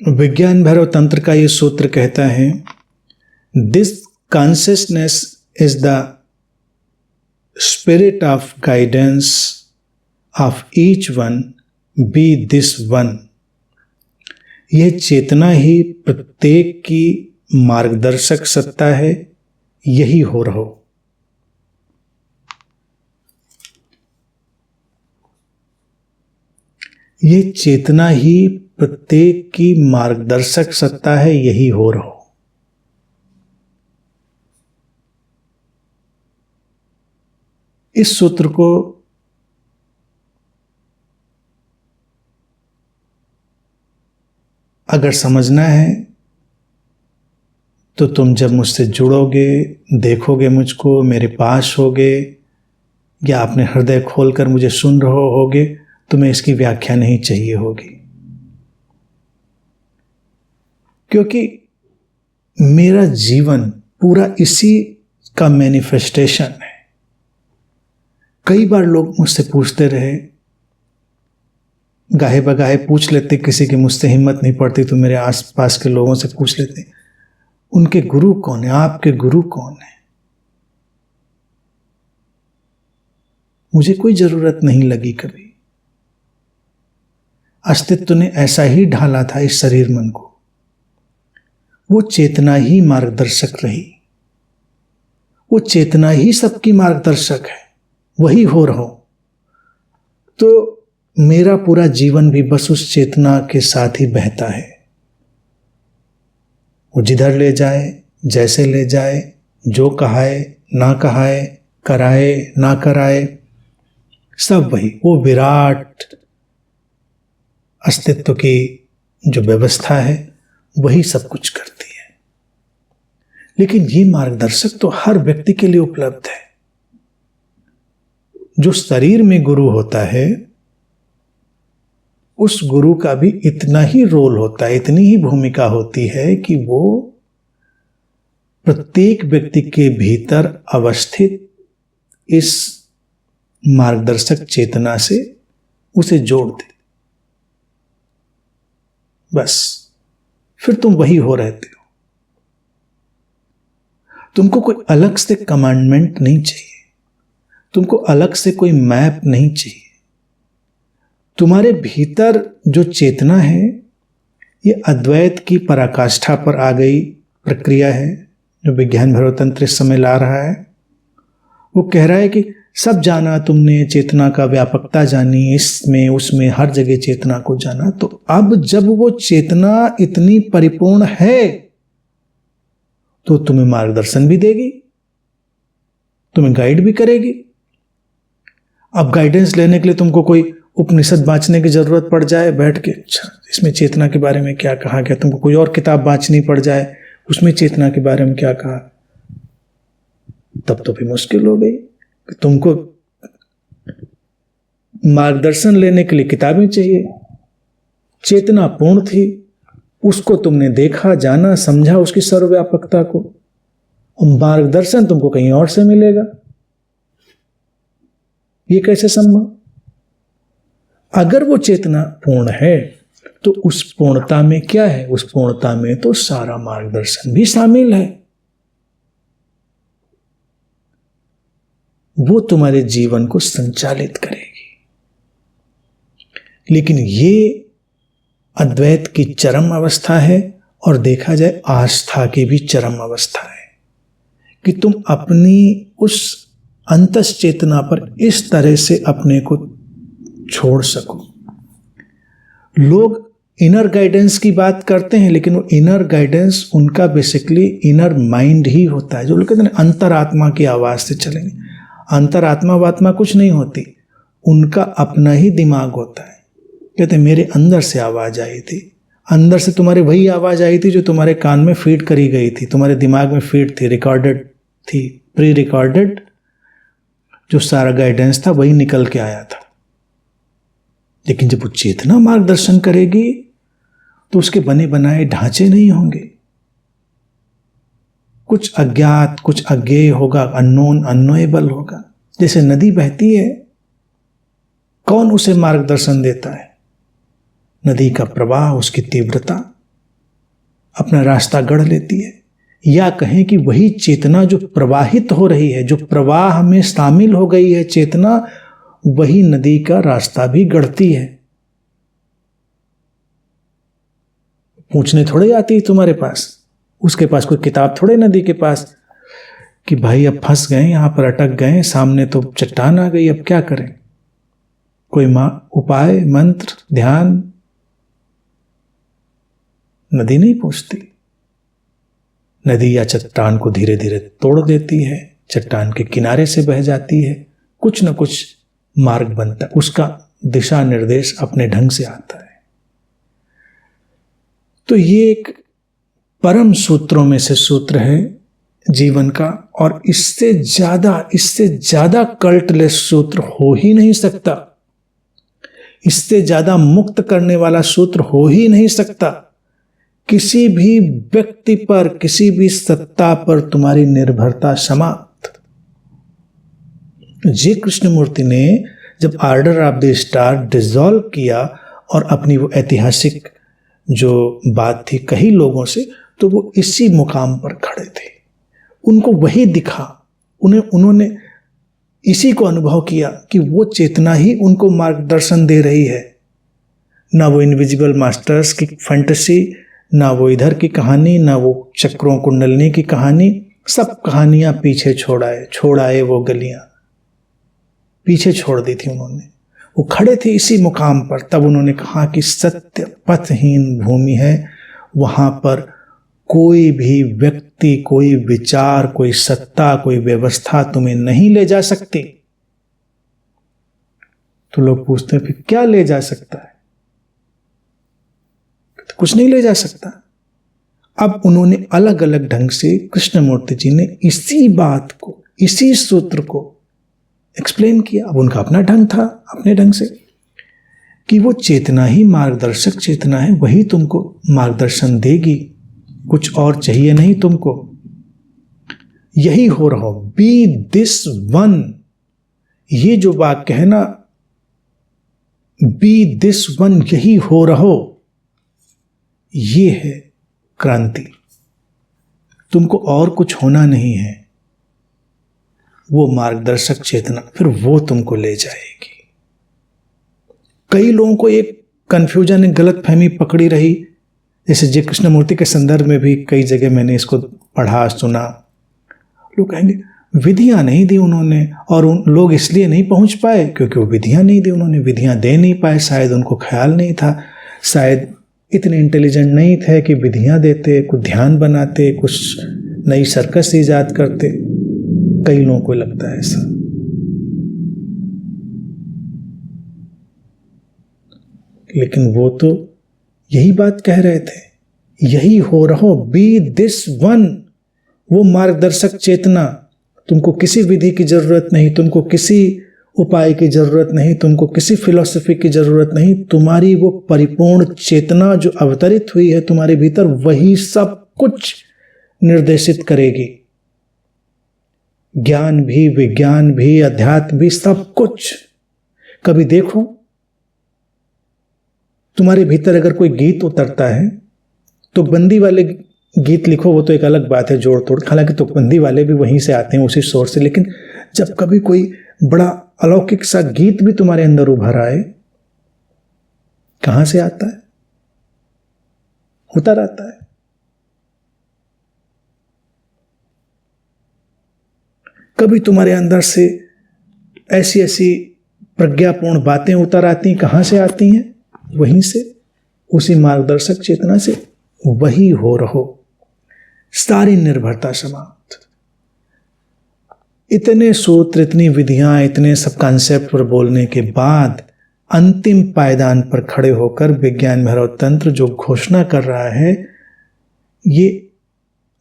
विज्ञान भैरव तंत्र का ये सूत्र कहता है, this consciousness is the spirit of guidance of each one, be this one. यह चेतना ही प्रत्येक की मार्गदर्शक सत्ता है, यही हो रहो। यह चेतना ही प्रत्येक की मार्गदर्शक सत्ता है, यही हो रहो। इस सूत्र को अगर समझना है तो तुम जब मुझसे जुड़ोगे, देखोगे मुझको, मेरे पास होगे या अपने हृदय खोलकर मुझे सुन रहे होगे, तुम्हें इसकी व्याख्या नहीं चाहिए होगी, क्योंकि मेरा जीवन पूरा इसी का मैनिफेस्टेशन है। कई बार लोग मुझसे पूछते रहे, गाहे बगाहे पूछ लेते, किसी की मुझसे हिम्मत नहीं पड़ती तो मेरे आसपास के लोगों से पूछ लेते, उनके गुरु कौन है, आपके गुरु कौन है। मुझे कोई जरूरत नहीं लगी कभी। अस्तित्व ने ऐसा ही ढाला था इस शरीर मन को, वो चेतना ही मार्गदर्शक रही, वो चेतना ही सबकी मार्गदर्शक है, वही हो रहो। तो मेरा पूरा जीवन भी बस उस चेतना के साथ ही बहता है। वो जिधर ले जाए, जैसे ले जाए, जो कहाए ना कहाए, कराए ना कराए, सब वही, वो विराट अस्तित्व की जो व्यवस्था है वही सब कुछ करती है। लेकिन ये मार्गदर्शक तो हर व्यक्ति के लिए उपलब्ध है। जो शरीर में गुरु होता है, उस गुरु का भी इतना ही रोल होता है, इतनी ही भूमिका होती है कि वो प्रत्येक व्यक्ति के भीतर अवस्थित इस मार्गदर्शक चेतना से उसे जोड़ दे। बस फिर तुम वही हो रहते हो। तुमको कोई अलग से कमांडमेंट नहीं चाहिए, तुमको अलग से कोई मैप नहीं चाहिए। तुम्हारे भीतर जो चेतना है, ये अद्वैत की पराकाष्ठा पर आ गई प्रक्रिया है जो विज्ञान भैरव तंत्र इस समय ला रहा है। वो कह रहा है कि सब जाना तुमने, चेतना का व्यापकता जानी, इसमें उसमें हर जगह चेतना को जाना। तो अब जब वो चेतना इतनी परिपूर्ण है तो तुम्हें मार्गदर्शन भी देगी, तुम्हें गाइड भी करेगी। अब गाइडेंस लेने के लिए तुमको कोई उपनिषद बांचने की जरूरत पड़ जाए, बैठ के अच्छा इसमें चेतना के बारे में क्या कहा गया, तुमको कोई और किताब बांचनी पड़ जाए, उसमें चेतना के बारे में क्या कहा, तब तो भी मुश्किल हो गई। तुमको मार्गदर्शन लेने के लिए किताबें चाहिए। चेतना पूर्ण थी, उसको तुमने देखा, जाना, समझा, उसकी सर्वव्यापकता को, और मार्गदर्शन तुमको कहीं और से मिलेगा। ये कैसे संभव? अगर वो चेतना पूर्ण है तो उस पूर्णता में क्या है? उस पूर्णता में तो सारा मार्गदर्शन भी शामिल है। वो तुम्हारे जीवन को संचालित करेगी। लेकिन ये अद्वैत की चरम अवस्था है, और देखा जाए आस्था की भी चरम अवस्था है, कि तुम अपनी उस अंतस चेतना पर इस तरह से अपने को छोड़ सको। लोग इनर गाइडेंस की बात करते हैं, लेकिन वो इनर गाइडेंस उनका बेसिकली इनर माइंड ही होता है। जो लोग कहते हैं अंतरात्मा की आवाज से चलेंगे, अंतरात्मा वात्मा कुछ नहीं होती, उनका अपना ही दिमाग होता है। कहते हैं मेरे अंदर से आवाज आई थी, अंदर से तुम्हारे वही आवाज आई थी जो तुम्हारे कान में फीड करी गई थी, तुम्हारे दिमाग में फीड थी, रिकॉर्डेड थी, प्री रिकॉर्डेड जो सारा गाइडेंस था वही निकल के आया था। लेकिन जब वो चेतना मार्गदर्शन करेगी तो उसके बने बनाए ढांचे नहीं होंगे, कुछ अज्ञात, कुछ अज्ञेय होगा, अननोन, अननोएबल होगा। जैसे नदी बहती है, कौन उसे मार्गदर्शन देता है? नदी का प्रवाह, उसकी तीव्रता, अपना रास्ता गढ़ लेती है, या कहें कि वही चेतना जो प्रवाहित हो रही है, जो प्रवाह में शामिल हो गई है चेतना, वही नदी का रास्ता भी गढ़ती है। पूछने थोड़े आती है तुम्हारे पास, उसके पास कोई किताब थोड़े नदी के पास कि भाई अब फंस गए, यहां पर अटक गए, सामने तो चट्टान आ गई, अब क्या करें। कोई उपाय, मंत्र, ध्यान नदी नहीं पूछती। नदी या चट्टान को धीरे धीरे तोड़ देती है, चट्टान के किनारे से बह जाती है, कुछ न कुछ मार्ग बनता है, उसका दिशा निर्देश अपने ढंग से आता है। तो ये एक परम सूत्रों में से सूत्र है जीवन का, और इससे ज्यादा कल्टलेस सूत्र हो ही नहीं सकता, इससे ज्यादा मुक्त करने वाला सूत्र हो ही नहीं सकता। किसी भी व्यक्ति पर, किसी भी सत्ता पर तुम्हारी निर्भरता समाप्त। जी कृष्णमूर्ति ने जब order of the star dissolve किया और अपनी वो ऐतिहासिक जो बात थी कही लोगों से, तो वो इसी मुकाम पर खड़े थे, उनको वही दिखा, उन्होंने इसी को अनुभव किया कि वो चेतना ही उनको मार्गदर्शन दे रही है। ना वो इनविजिबल मास्टर्स की फैंटेसी, ना वो इधर की कहानी, ना वो चक्रों कुंडलनी की कहानी, सब कहानियां पीछे छोड़ आए वो गलियां पीछे छोड़ दी थी उन्होंने। वो खड़े थे इसी मुकाम पर, तब उन्होंने कहा कि सत्य पथहीन भूमि है, वहां पर कोई भी व्यक्ति, कोई विचार, कोई सत्ता, कोई व्यवस्था तुम्हें नहीं ले जा सकती। तो लोग पूछते हैं फिर क्या ले जा सकता है? कुछ नहीं ले जा सकता। अब उन्होंने अलग अलग ढंग से, कृष्णमूर्ति जी ने इसी बात को, इसी सूत्र को एक्सप्लेन किया। अब उनका अपना ढंग था, अपने ढंग से, कि वो चेतना ही मार्गदर्शक चेतना है, वही तुमको मार्गदर्शन देगी, कुछ और चाहिए नहीं तुमको। यही हो रहो, बी दिस वन। ये जो वाक्य है ना, बी दिस वन, यही हो रहो, ये है क्रांति। तुमको और कुछ होना नहीं है, वो मार्गदर्शक चेतना फिर वो तुमको ले जाएगी। कई लोगों को एक कंफ्यूजन, एक गलत फहमी पकड़ी रही, जैसे जी कृष्णमूर्ति के संदर्भ में भी कई जगह मैंने इसको पढ़ा, सुना। लोग कहेंगे विधियां नहीं दी उन्होंने, और लोग इसलिए नहीं पहुंच पाए क्योंकि वो विधियां नहीं दी उन्होंने, विधियां दे नहीं पाए, शायद उनको ख्याल नहीं था, शायद इतने इंटेलिजेंट नहीं थे कि विधियां देते, कुछ ध्यान बनाते, कुछ नई सर्कस ईजाद करते। कई लोगों को लगता है ऐसा। लेकिन वो तो यही बात कह रहे थे, यही हो रहो, बी दिस वन, वो मार्गदर्शक चेतना। तुमको किसी विधि की जरूरत नहीं, तुमको किसी उपाय की जरूरत नहीं, तुमको किसी फिलॉसफी की जरूरत नहीं। तुम्हारी वो परिपूर्ण चेतना जो अवतरित हुई है तुम्हारे भीतर, वही सब कुछ निर्देशित करेगी। ज्ञान भी, विज्ञान भी, अध्यात्म भी, सब कुछ। कभी देखो तुम्हारे भीतर अगर कोई गीत उतरता है, तो बंदी वाले गीत लिखो, वो तो एक अलग बात है, जोड़ तोड़, हालांकि तो बंदी वाले भी वहीं से आते हैं, उसी सोर्स से। लेकिन जब कभी कोई बड़ा अलौकिक सा गीत भी तुम्हारे अंदर उभर आए, कहां से आता है? उतर आता है। कभी तुम्हारे अंदर से ऐसी ऐसी प्रज्ञापूर्ण बातें उतर आती, कहां से आती हैं? वहीं से, उसी मार्गदर्शक चेतना से। वही हो रहो, सारी निर्भरता समाप्त। इतने सूत्र, इतनी विधियां, इतने सब कॉन्सेप्ट पर बोलने के बाद अंतिम पायदान पर खड़े होकर विज्ञान भैरव तंत्र जो घोषणा कर रहा है, ये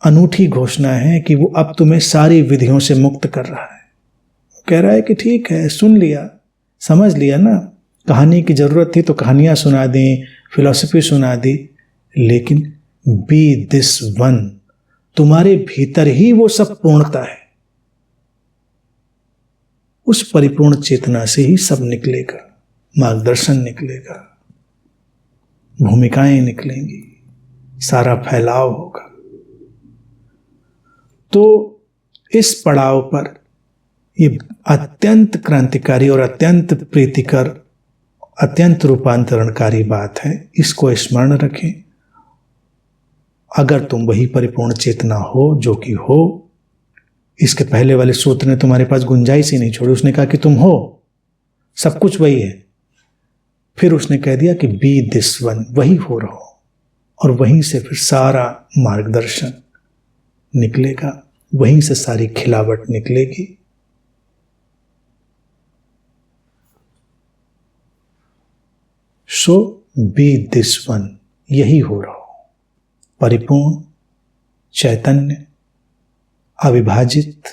अनूठी घोषणा है कि वो अब तुम्हें सारी विधियों से मुक्त कर रहा है। कह रहा है कि ठीक है, सुन लिया, समझ लिया ना, कहानी की जरूरत थी तो कहानियां सुना दी, फिलॉसफी सुना दी, लेकिन बी दिस वन, तुम्हारे भीतर ही वो सब पूर्णता है। उस परिपूर्ण चेतना से ही सब निकलेगा, मार्गदर्शन निकलेगा, भूमिकाएं निकलेंगी, सारा फैलाव होगा। तो इस पड़ाव पर ये अत्यंत क्रांतिकारी और अत्यंत प्रीतिकर, अत्यंत रूपांतरणकारी बात है। इसको स्मरण रखें। अगर तुम वही परिपूर्ण चेतना हो जो कि हो, इसके पहले वाले सूत्र ने तुम्हारे पास गुंजाइश ही नहीं छोड़ी। उसने कहा कि तुम हो, सब कुछ वही है। फिर उसने कह दिया कि बी दिस वन, वही हो रहो, और वहीं से फिर सारा मार्गदर्शन निकलेगा, वहीं से सारी खिलावट निकलेगी। सो बी दिस वन, यही हो रहो, परिपूर्ण, चैतन्य, अविभाजित,